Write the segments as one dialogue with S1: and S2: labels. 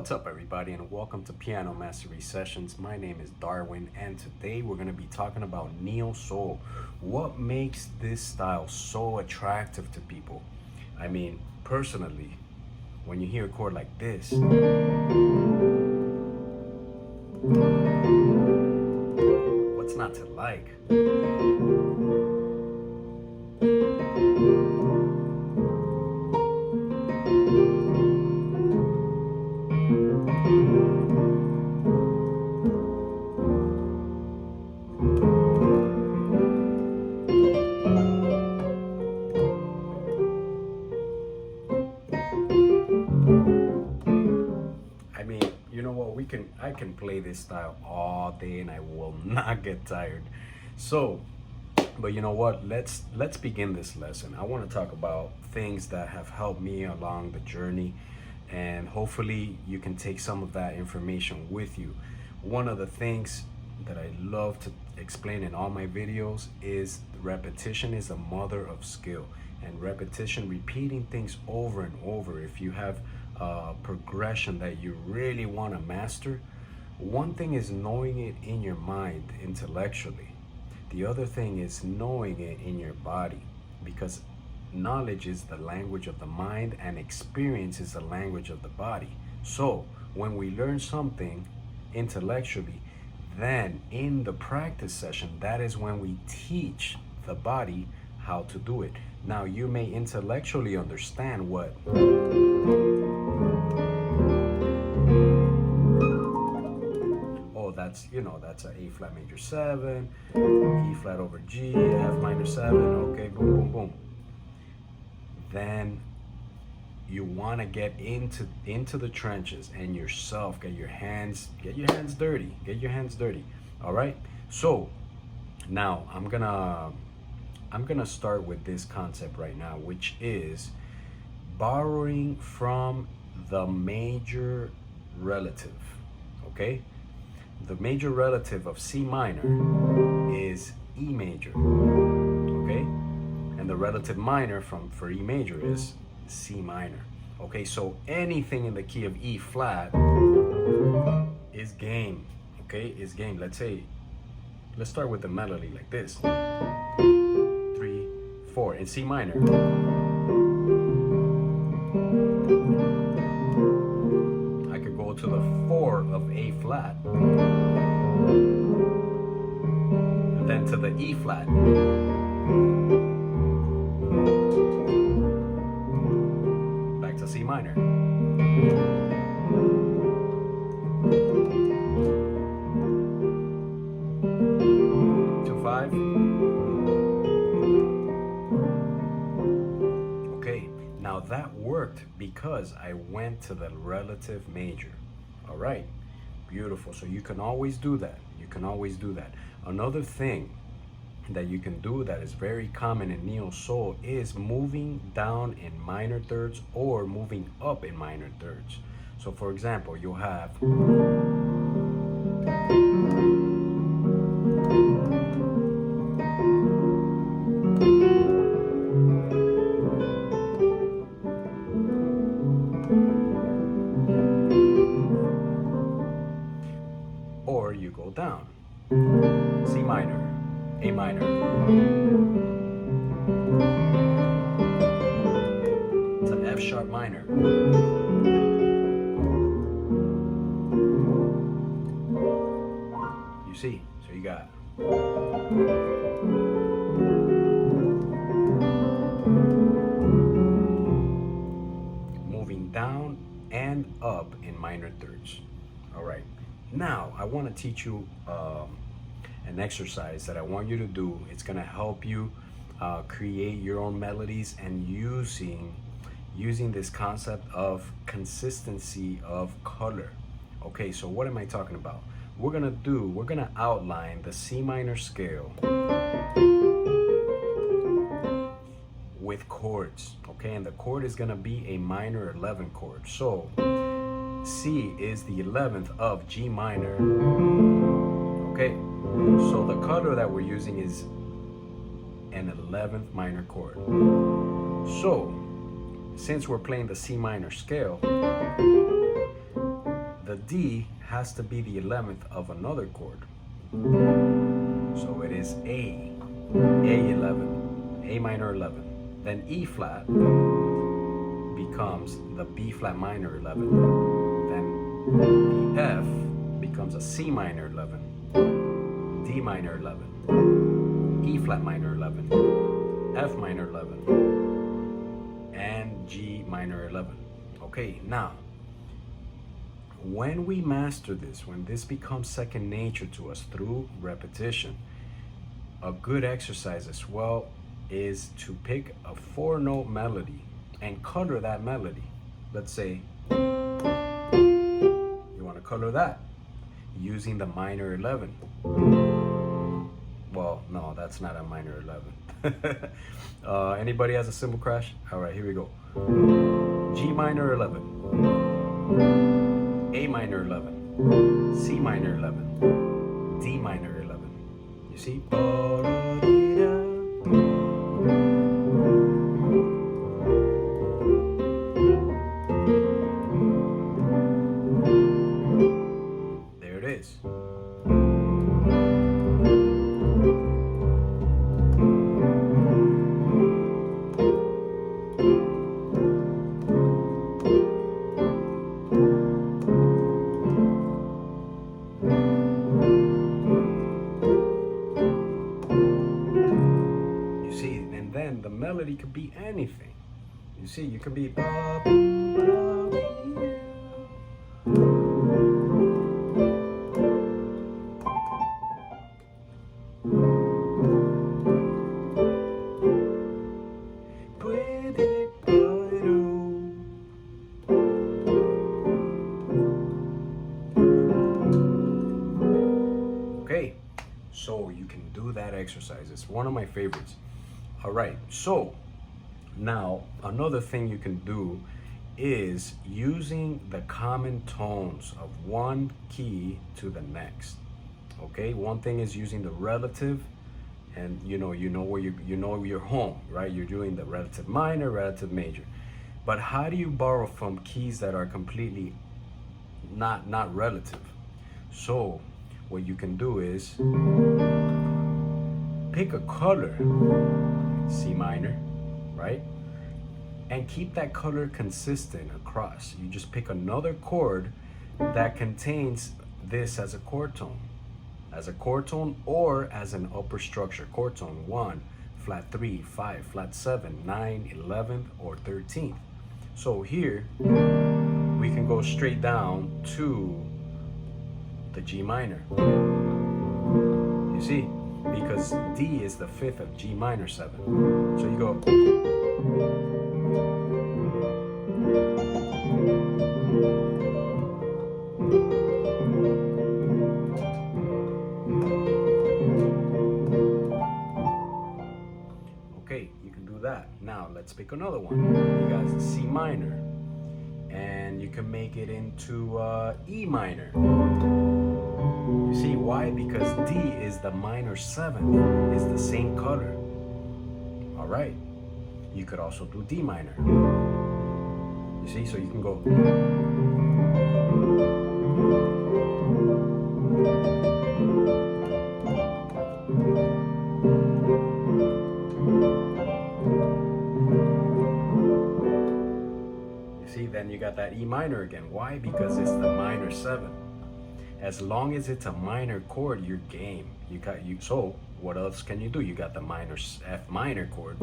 S1: What's up, everybody, and welcome to Piano Mastery Sessions. My name is Darwin, and today we're going to be talking about Neo Soul. What makes this style so attractive to people? I mean, personally, when you hear a chord like this, what's not to like? I mean, you know what? I can play this style all day and I will not get tired. So, but you know what? Let's begin this lesson. I want to talk about things that have helped me along the journey, and hopefully you can take some of that information with you. One of the things that I love to explain in all my videos is repetition is the mother of skill, and repetition, repeating things over and over. If you have a progression that you really want to master, one thing is knowing it in your mind intellectually. The other thing is knowing it in your body, because knowledge is the language of the mind and experience is the language of the body. So when we learn something intellectually, then in the practice session, that is when we teach the body how to do it. Now, you may intellectually understand what that's an A flat major 7, E flat over G, F minor 7, okay, boom, boom, boom. Then you want to get into the trenches and yourself, get your hands dirty. All right? So now I'm gonna start with this concept right now, which is borrowing from the major relative. Okay? The major relative of C minor is E major. Okay? And the relative minor for E major is C minor. Okay, so anything in the key of E flat is game. Okay, is game. Let's start with the melody like this: 3, 4 in C minor. I could go to the 4 of A flat, and then to the E flat. C minor. 2, 5. Okay, now that worked because I went to the relative major. All right, beautiful. So you can always do that. Another thing that you can do that is very common in Neo Soul is moving down in minor thirds or moving up in minor thirds. So for example, you'll have or you go down C minor, A minor, to F sharp minor. You see, so you got moving down and up in minor thirds. All right, now I want to teach you an exercise that I want you to do. It's gonna help you create your own melodies and using this concept of consistency of color. Okay, so what am I talking about? We're gonna outline the C minor scale with chords, okay? And the chord is gonna be a minor 11 chord. So C is the 11th of G minor. Okay, so the color that we're using is an 11th minor chord. So since we're playing the C minor scale, the D has to be the 11th of another chord. So it is A11, A minor 11. Then E flat becomes the B flat minor 11. Then the F becomes a C minor 11, D minor 11, E flat minor 11, F minor 11, and G minor 11. Okay, now, when we master this, when this becomes second nature to us through repetition, a good exercise as well is to pick a 4-note melody and color that melody. Let's say you want to color that using the minor 11. Well, no, that's not a minor 11. Anybody has a cymbal crash? All right, here we go. G minor 11, A minor 11, C minor 11, D minor 11. You see? There it is. The melody could be anything. You see, you could be okay, so you can do that exercise. It's one of my favorites. All right, so now another thing you can do is using the common tones of one key to the next. Okay, one thing is using the relative, and you know where you know your home, right? You're doing the relative minor, relative major. But how do you borrow from keys that are completely not relative? So what you can do is pick a color, C minor, right? And keep that color consistent across. You just pick another chord that contains this as a chord tone. As a chord tone or as an upper structure chord tone. 1, flat 3, 5, flat 7, 9, 11th, or 13th. So here, we can go straight down to the G minor. You see? Because D is the 5th of G minor 7. So you go. Okay, you can do that. Now let's pick another one. You got C minor. And you can make it into E minor. You see why? Because D is the minor 7th, is the same color. All right. You could also do D minor. You see, so you can go. You see, then you got that E minor again. Why? Because it's the minor 7th. As long as it's a minor chord, you're game. So what else can you do? You got the minor F minor chord.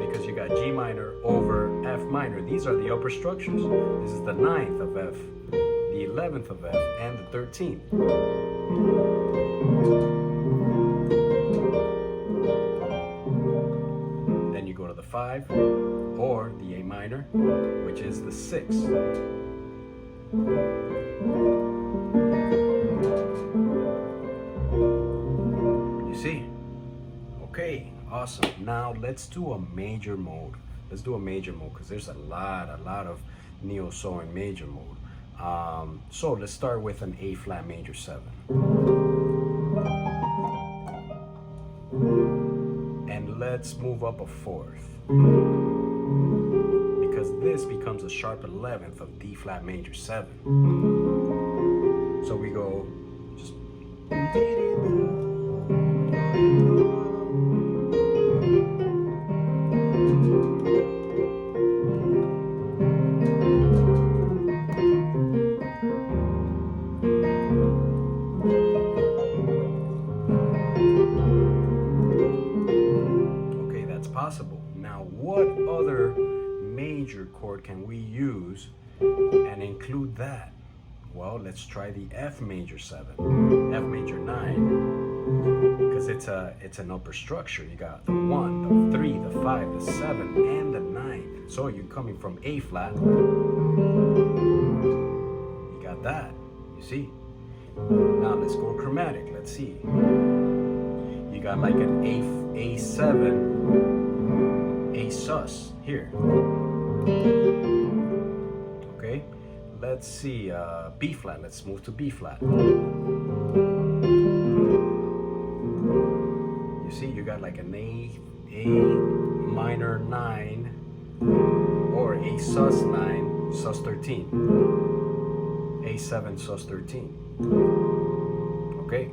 S1: Because you got G minor over F minor. These are the upper structures. This is the 9th of F, the 11th of F, and the 13th. Then you go to the 5 or the A minor, which is the 6th. You see? Okay, awesome. Now let's do a major mode. Let's do a major mode because there's a lot of neo-soul in major mode. So let's start with an A flat major 7. And let's move up a 4th. Because this becomes a sharp 11th of D flat major 7. So we go just. Okay, that's possible. Now, what other major chord can we use and include that? Well, let's try the F major 7, F major 9, because it's an upper structure. You got the 1, the 3, the 5, the 7, and the 9. So you're coming from A flat. You got that. You see? Now let's go chromatic. Let's see. You got like an A7, A sus here. Okay. Let's see, B flat. Let's move to B flat. You see, you got like an A minor 9 or A sus 9, sus 13. A7 sus 13. Okay.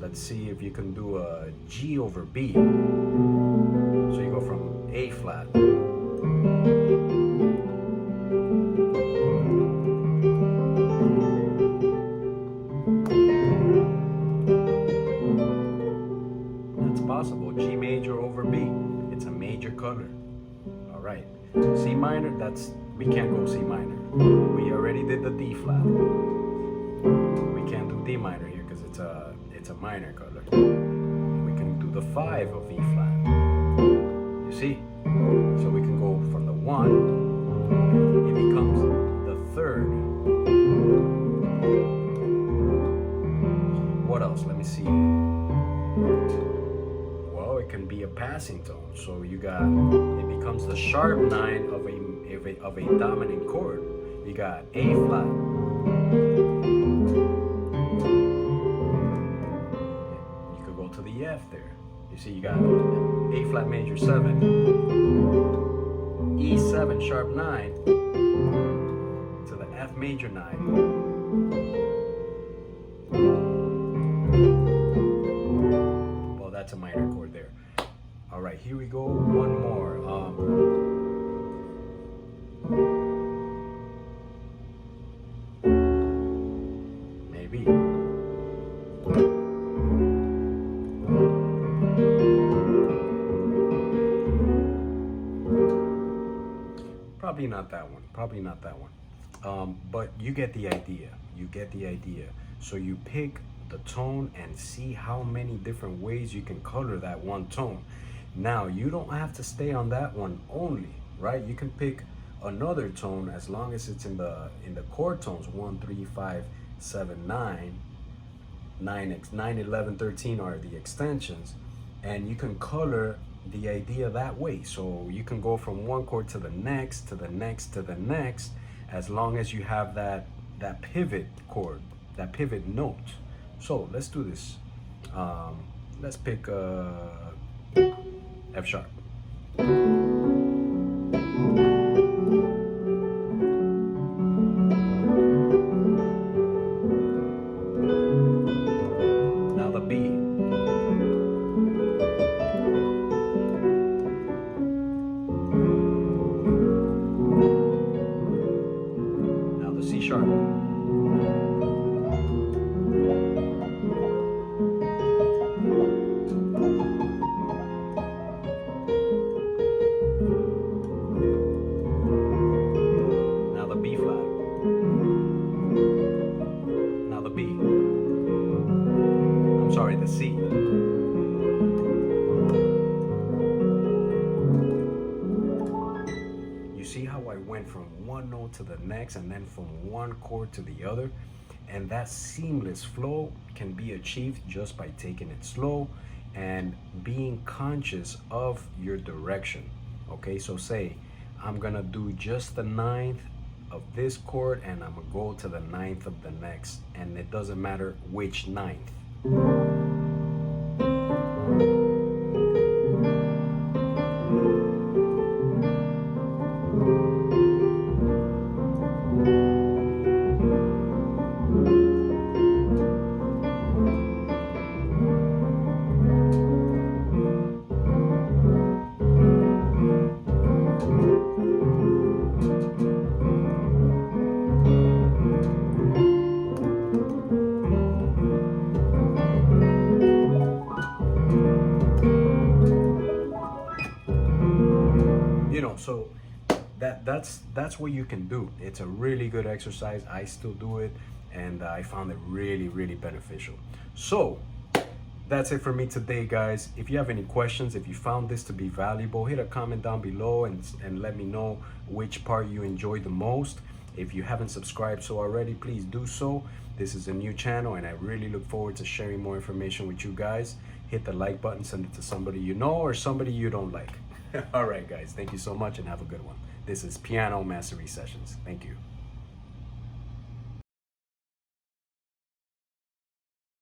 S1: Let's see if you can do a G over B. So you go from A flat. Possible. G major over B. It's a major color. All right. C minor, we can't go C minor. We already did the D flat. We can't do D minor here because it's a minor color. We can do the 5 of E flat. You see? So we can go from the 1. It becomes the 3rd. What else? Let me see. It can be a passing tone, so it becomes the sharp 9 of a dominant chord. You got A flat. You could go to the F there. You see, you got A flat major 7, E7 sharp 9 to the F major 9. That's a minor chord there. All right, here we go. One more. Maybe. Probably not that one. Probably not that one. But you get the idea. You get the idea. So you pick the tone and see how many different ways you can color that one tone. Now you don't have to stay on that one only, right? You can pick another tone as long as it's in the chord tones 1, 3, 5, 7, 9, 9, 11, 13 are the extensions, and you can color the idea that way. So you can go from one chord to the next, to the next, to the next, as long as you have that pivot chord, that pivot note. So let's do this. Let's pick F sharp. Now the B. Now the C sharp. The C. You see how I went from one note to the next and then from one chord to the other? And that seamless flow can be achieved just by taking it slow and being conscious of your direction. Okay, so say I'm gonna do just the 9th of this chord and I'm gonna go to the 9th of the next, and it doesn't matter which 9th. that's what you can do. It's a really good exercise. I still do it, and I found it really, really beneficial. So that's it for me today, guys. If you have any questions, if you found this to be valuable, hit a comment down below and let me know which part you enjoyed the most. If you haven't subscribed so already, please do so. This is a new channel, and I really look forward to sharing more information with you guys. Hit the like button, send it to somebody you know or somebody you don't like. All right, guys. Thank you so much, and have a good one. This is Piano Mastery Sessions. Thank you.